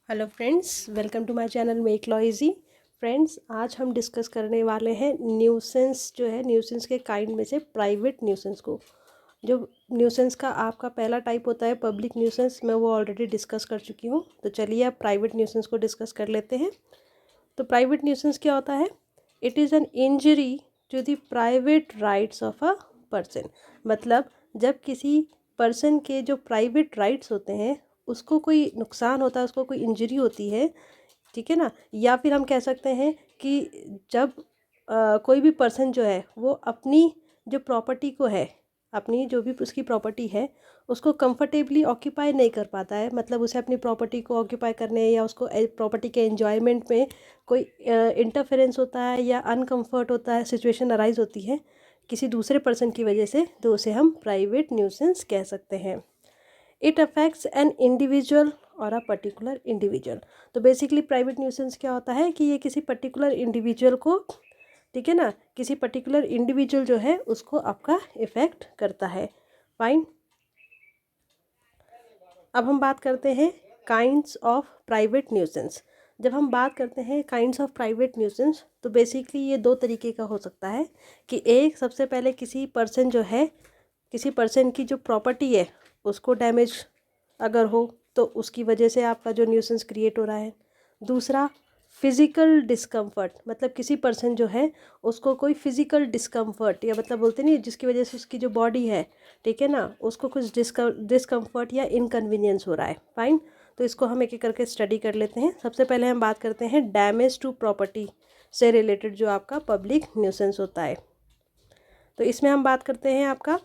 Hello friends, welcome to my channel make law easy. Friends, आज हम discuss करने वाले हैं न्यूसेंस जो है, न्यूसेंस के काइंड में से प्राइवेट न्यूसेंस को। जो न्यूसेंस का आपका पहला टाइप होता है पब्लिक न्यूसेंस, मैं वो ऑलरेडी डिस्कस कर चुकी हूँ। तो चलिए अब प्राइवेट न्यूसेंस को डिस्कस कर लेते हैं। तो प्राइवेट न्यूसेंस क्या होता है? It is an injury to the private rights of a person. मतलब जब किसी पर्सन के जो प्राइवेट राइट्स होते हैं उसको कोई नुकसान होता है, उसको कोई इंजरी होती है, ठीक है ना। या फिर हम कह सकते हैं कि जब कोई भी पर्सन जो है वो अपनी जो प्रॉपर्टी को है, अपनी जो भी उसकी प्रॉपर्टी है उसको कंफर्टेबली ऑक्यूपाई नहीं कर पाता है, मतलब उसे अपनी प्रॉपर्टी को ऑक्यूपाई करने या उसको प्रॉपर्टी के एंजॉयमेंट में कोई इंटरफेरेंस होता है या अनकंफर्ट होता है, सिचुएशन अराइज होती है किसी दूसरे पर्सन की वजह से, तो उसे हम प्राइवेट न्यूसेंस कह सकते हैं। इट अफेक्ट्स एन इंडिविजुअल और अ पर्टिकुलर इंडिविजुअल। तो बेसिकली प्राइवेट न्यूसेंस क्या होता है कि ये किसी पर्टिकुलर इंडिविजुअल को, ठीक है ना, किसी पर्टिकुलर इंडिविजुअल जो है उसको आपका इफ़ेक्ट करता है। फाइन। अब हम बात करते हैं काइंड्स ऑफ प्राइवेट न्यूसेंस। जब हम बात करते हैं काइंड्स ऑफ प्राइवेट न्यूसेंस तो बेसिकली ये दो तरीके का हो सकता है कि एक, सबसे पहले किसी पर्सन जो है, किसी पर्सन की जो प्रॉपर्टी है उसको डैमेज अगर हो तो उसकी वजह से आपका जो न्यूसेंस क्रिएट हो रहा है। दूसरा, फिज़िकल डिस्कम्फर्ट, मतलब किसी पर्सन जो है उसको कोई फिज़िकल डिस्कम्फर्ट, या मतलब बोलते नहीं, जिसकी वजह से उसकी जो बॉडी है, ठीक है ना, उसको कुछ डिस्कम्फर्ट या इनकन्वीनियंस हो रहा है। फाइन। तो इसको हम एक एक करके स्टडी कर लेते हैं। सबसे पहले हम बात करते हैं डैमेज टू प्रॉपर्टी से रिलेटेड जो आपका पब्लिक न्यूसेंस होता है। तो इसमें हम बात करते हैं आपका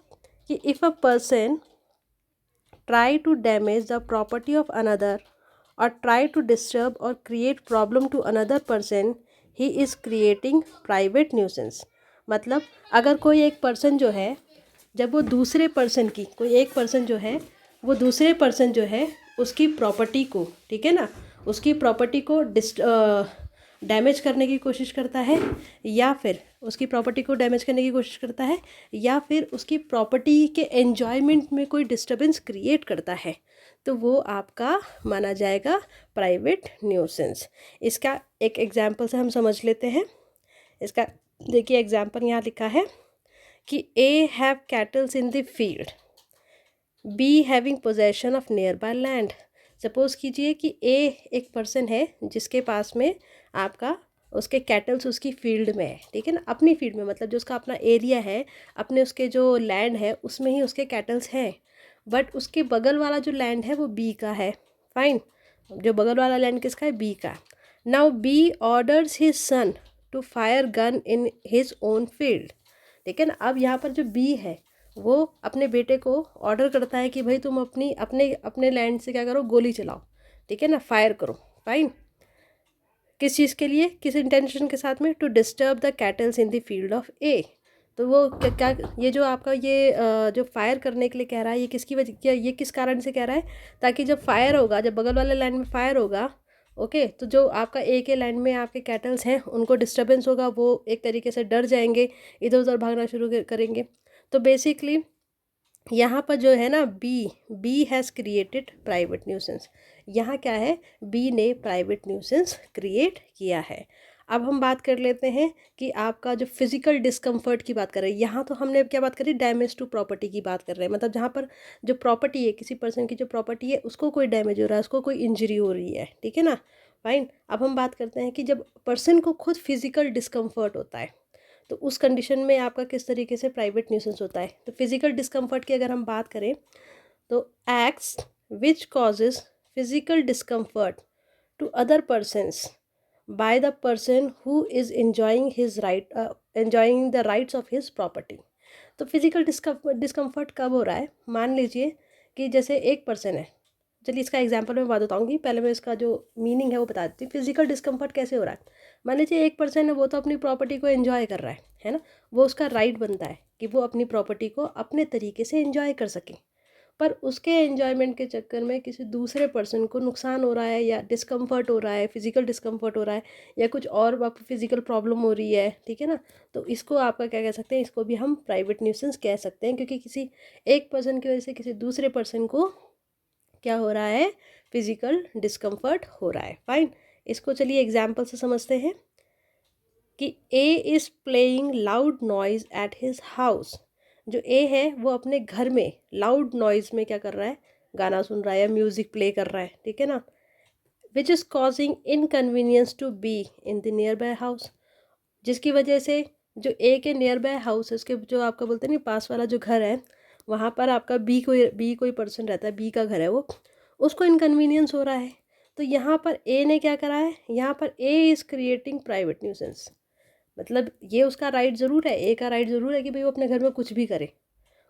कि if a person try to damage the property of another or try to disturb or create problem to another person, he is creating private nuisance। मतलब अगर कोई एक पर्सन जो है, जब वो दूसरे पर्सन की, कोई एक पर्सन जो है वो दूसरे पर्सन जो है उसकी प्रॉपर्टी को, ठीक है ना, उसकी प्रॉपर्टी को डैमेज करने की कोशिश करता है, या फिर उसकी प्रॉपर्टी को डैमेज करने की कोशिश करता है, या फिर उसकी प्रॉपर्टी के एन्जॉयमेंट में कोई डिस्टर्बेंस क्रिएट करता है, तो वो आपका माना जाएगा प्राइवेट न्यूसेंस। इसका एक एग्जांपल से हम समझ लेते हैं। इसका देखिए एग्जांपल यहाँ लिखा है कि A have cattles in the field, B having possession of nearby land. Suppose कीजिए कि ए एक पर्सन है जिसके पास में आपका, उसके कैटल्स उसकी फील्ड में है, ठीक है ना, अपनी फील्ड में, मतलब जो उसका अपना एरिया है, अपने उसके जो लैंड है उसमें ही उसके कैटल्स हैं। बट उसके बगल वाला जो लैंड है वो बी का है। फाइन। जो बगल वाला लैंड किसका है? बी का। Now B orders his son to fire gun in his own field, ठीक है ना। अब यहाँ पर जो बी है वो अपने बेटे को ऑर्डर करता है कि भाई तुम अपनी अपने अपने लैंड से क्या करो, गोली चलाओ, ठीक है ना, फायर करो। फाइन। किस चीज़ के लिए, किस इंटेंशन के साथ में? To disturb the cattles in the field of A. तो वो क्या ये जो आपका ये जो फायर करने के लिए कह रहा है, ये किसकी वजह, क्या ये किस कारण से कह रहा है? ताकि जब फायर होगा, जब बगल वाले लैंड में फायर होगा, ओके, तो जो आपका ए के लैंड में आपके कैटल्स हैं उनको डिस्टर्बेंस होगा, वो एक तरीके से डर जाएंगे, इधर उधर भागना शुरू करेंगे। तो बेसिकली यहाँ पर जो है ना, B has created private nuisance. यहाँ क्या है? बी ने प्राइवेट न्यूसेंस क्रिएट किया है। अब हम बात कर लेते हैं कि आपका जो फिजिकल डिस्कम्फर्ट की बात कर रहे हैं, यहाँ तो हमने क्या बात करी? डैमेज टू प्रॉपर्टी की बात कर रहे हैं, मतलब जहाँ पर जो प्रॉपर्टी है, किसी पर्सन की जो प्रॉपर्टी है उसको कोई डैमेज हो रहा है, उसको कोई इंजरी हो रही है, ठीक है ना। फाइन। अब हम बात करते हैं कि जब पर्सन को खुद फिजिकल डिस्कम्फर्ट होता है तो उस कंडीशन में आपका किस तरीके से प्राइवेट न्यूसेंस होता है। तो फिजिकल डिस्कम्फर्ट की अगर हम बात करें तो acts which causes physical discomfort to other persons by the person who is enjoying his right enjoying the rights of his property। तो फिजिकल डिस्कम्फर्ट कब हो रहा है? मान लीजिए कि जैसे एक पर्सन है, चलिए इसका एग्जांपल मैं बता बताऊंगी, पहले मैं इसका जो मीनिंग है वो बता देती हूँ। फिजिकल डिस्कम्फर्ट कैसे हो रहा है? मान लीजिए एक पर्सन है, वो तो अपनी प्रॉपर्टी को एंजॉय कर रहा है ना, वो उसका राइट बनता है कि वो अपनी प्रॉपर्टी को अपने तरीके से एंजॉय कर सके, पर उसके एंजॉयमेंट के चक्कर में किसी दूसरे पर्सन को नुकसान हो रहा है, या डिस्कम्फर्ट हो रहा है, फिजिकल डिस्कम्फर्ट हो रहा है, या कुछ और आप फिजिकल प्रॉब्लम हो रही है, ठीक है ना, तो इसको आपका क्या कह सकते हैं? इसको भी हम प्राइवेट न्यूसेंस कह सकते हैं, क्योंकि किसी एक पर्सन की वजह से किसी दूसरे पर्सन को क्या हो रहा है, फिजिकल डिस्कम्फर्ट हो रहा है। फाइन, इसको चलिए एग्जाम्पल से समझते हैं कि A is playing loud noise at his house. जो ए है वो अपने घर में लाउड नॉइज में क्या कर रहा है, गाना सुन रहा है या म्यूजिक प्ले कर रहा है, ठीक है ना। Which is causing inconvenience to B in the nearby house, जिसकी वजह से जो ए के नियर बाय हाउस है, उसके जो आपका बोलते हैं ना पास वाला जो घर है, वहाँ पर आपका बी कोई पर्सन रहता है, बी का घर है वो, उसको इनकन्वीनियंस हो रहा है। तो यहाँ पर ए ने क्या करा है, यहाँ पर A is creating private nuisance. मतलब ये उसका राइट ज़रूर है, ए का राइट ज़रूर है कि भाई वो अपने घर में कुछ भी करे,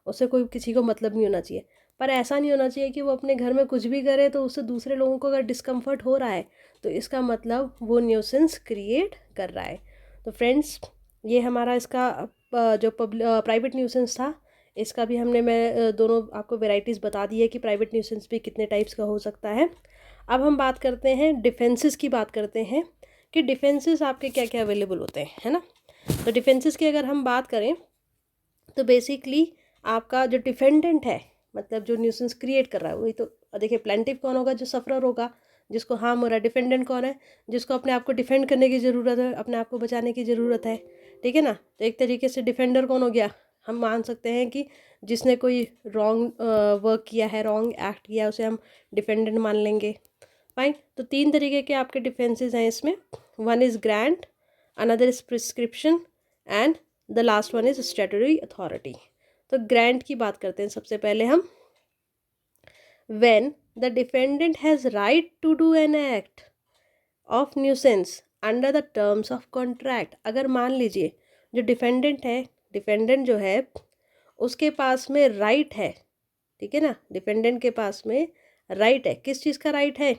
उससे कोई किसी को मतलब नहीं होना चाहिए। पर ऐसा नहीं होना चाहिए कि वो अपने घर में कुछ भी करे तो उससे दूसरे लोगों को अगर डिस्कम्फर्ट हो रहा है तो इसका मतलब वो न्यूसेंस क्रिएट कर रहा है। तो फ्रेंड्स, ये हमारा इसका जो प्राइवेट न्यूसेंस था, इसका भी मैं दोनों आपको वेराइटीज़ बता दी है कि प्राइवेट न्यूसेंस भी कितने टाइप्स का हो सकता है। अब हम बात करते हैं डिफेंसेस की, बात करते हैं कि डिफेंसेस आपके क्या क्या अवेलेबल होते हैं, है ना। तो डिफेंसेस की अगर हम बात करें तो बेसिकली आपका जो डिफेंडेंट है, मतलब जो न्यूसेंस क्रिएट कर रहा है, वही तो देखिए प्लेंटिव कौन होगा, जो सफरर होगा, जिसको हार्म हो रहा है। डिफेंडेंट कौन है, जिसको अपने आप को डिफेंड करने की ज़रूरत है, अपने आप को बचाने की ज़रूरत है, ठीक है ना। तो एक तरीके से डिफेंडर कौन हो गया, हम मान सकते हैं कि जिसने कोई रॉन्ग वर्क किया है, रॉन्ग एक्ट किया है, उसे हम डिफेंडेंट मान लेंगे। फाइन, तो तीन तरीके के आपके डिफेंसेस हैं इसमें। One is grant, another is prescription and the last one is statutory authority. तो ग्रांट की बात करते हैं सबसे पहले हम। When the defendant has right to do an act of nuisance under the terms of contract. अगर मान लीजिए जो डिफेंडेंट है, डिफेंडेंट जो है उसके पास में राइट है, ठीक है ना, डिफेंडेंट के पास में राइट है। किस चीज़ का राइट है,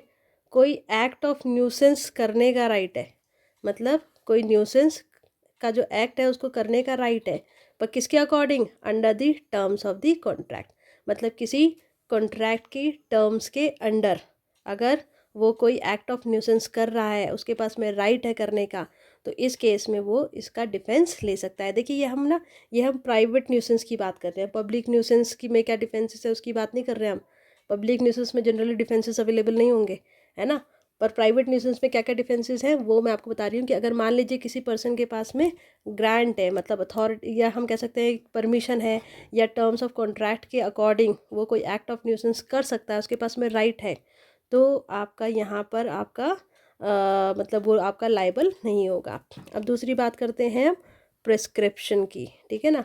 कोई एक्ट ऑफ न्यूसेंस करने का राइट है। मतलब कोई न्यूसेंस का जो एक्ट है उसको करने का राइट है, पर किसके according, under the terms of the contract. मतलब किसी कॉन्ट्रैक्ट की टर्म्स के अंडर अगर वो कोई एक्ट ऑफ न्यूसेंस कर रहा है, उसके पास में राइट है करने का, तो इस केस में वो इसका डिफेंस ले सकता है। देखिए ये हम प्राइवेट न्यूसेंस की बात कर रहे हैं, पब्लिक न्यूसेंस की में क्या डिफेंसेस है उसकी बात नहीं कर रहे हैं हम। पब्लिक न्यूसेंस में जनरली डिफेंसेस अवेलेबल नहीं होंगे, है ना। पर प्राइवेट न्यूसेंस में क्या क्या डिफेंसेस हैं वो मैं आपको बता रही हूँ कि अगर मान लीजिए किसी पर्सन के पास में ग्रांट है, मतलब अथॉरिटी, या हम कह सकते हैं परमिशन है, या टर्म्स ऑफ कॉन्ट्रैक्ट के अकॉर्डिंग वो कोई एक्ट ऑफ न्यूसेंस कर सकता है, उसके पास में राइट है, तो आपका यहाँ पर आपका मतलब वो आपका लायबल नहीं होगा। अब दूसरी बात करते हैं प्रिस्क्रिप्शन की, ठीक है ना।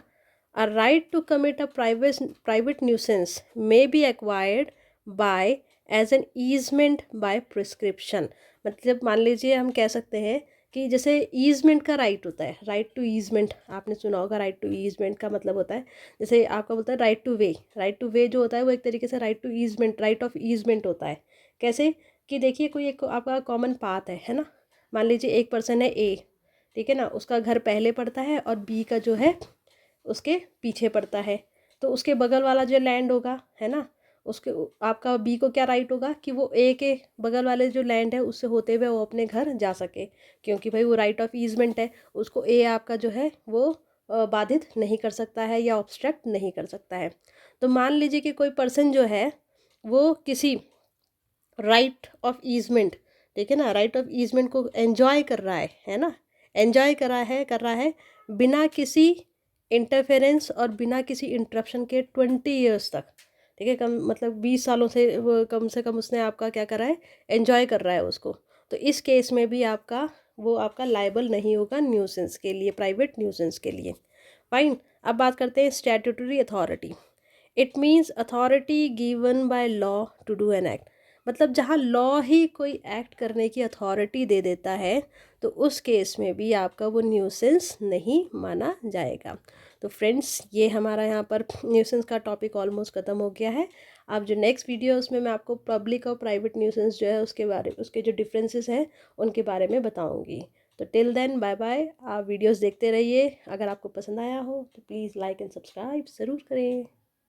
A right to commit a private nuisance may be acquired by as an easement by prescription. मतलब मान लीजिए हम कह सकते हैं कि जैसे ईजमेंट का राइट होता है, राइट टू ईजमेंट आपने सुना होगा। राइट टू ईजमेंट का मतलब होता है, जैसे आपका बोलता है right to way, right to way जो होता है वो एक तरीके से right to easement, right of easement होता है। कैसे कि देखिए कोई एक आपका कॉमन पाथ है ना, मान लीजिए एक पर्सन है ए, ठीक है ना, उसका घर पहले पड़ता है और बी का जो है उसके पीछे पड़ता है। तो उसके बगल वाला जो लैंड होगा, है ना, उसके आपका बी को क्या राइट होगा कि वो ए के बगल वाले जो लैंड है उससे होते हुए वो अपने घर जा सके, क्योंकि भाई वो राइट ऑफ ईजमेंट है, उसको ए आपका जो है वो बाधित नहीं कर सकता है या ऑब्स्ट्रक्ट नहीं कर सकता है। तो मान लीजिए कि कोई पर्सन जो है वो किसी राइट ऑफ ईजमेंट, ठीक है ना, राइट ऑफ ईजमेंट को एंजॉय कर रहा है ना, एंजॉय कर रहा है बिना किसी इंटरफेरेंस और बिना किसी इंटरप्शन के 20 ईयर्स तक, ठीक है, कम मतलब 20 सालों से कम उसने आपका क्या करा है, एंजॉय कर रहा है उसको। तो इस केस में भी वो आपका लायबल नहीं होगा न्यूसेंस के लिए, प्राइवेट न्यूसेंस के लिए। फाइन, अब बात करते हैं statutory authority. It means authority given by law to do an act. मतलब जहाँ लॉ ही कोई एक्ट करने की अथॉरिटी दे देता है तो उस केस में भी आपका वो न्यूसेंस नहीं माना जाएगा। तो फ्रेंड्स, ये हमारा यहाँ पर न्यूसेंस का टॉपिक ऑलमोस्ट ख़त्म हो गया है। अब जो नेक्स्ट वीडियो है उसमें मैं आपको पब्लिक और प्राइवेट न्यूसेंस जो है उसके जो डिफरेंसेस हैं उनके बारे में बताऊँगी। तो टिल देन बाय बाय, आप वीडियोज़ देखते रहिए। अगर आपको पसंद आया हो तो प्लीज़ लाइक एंड सब्सक्राइब ज़रूर करें।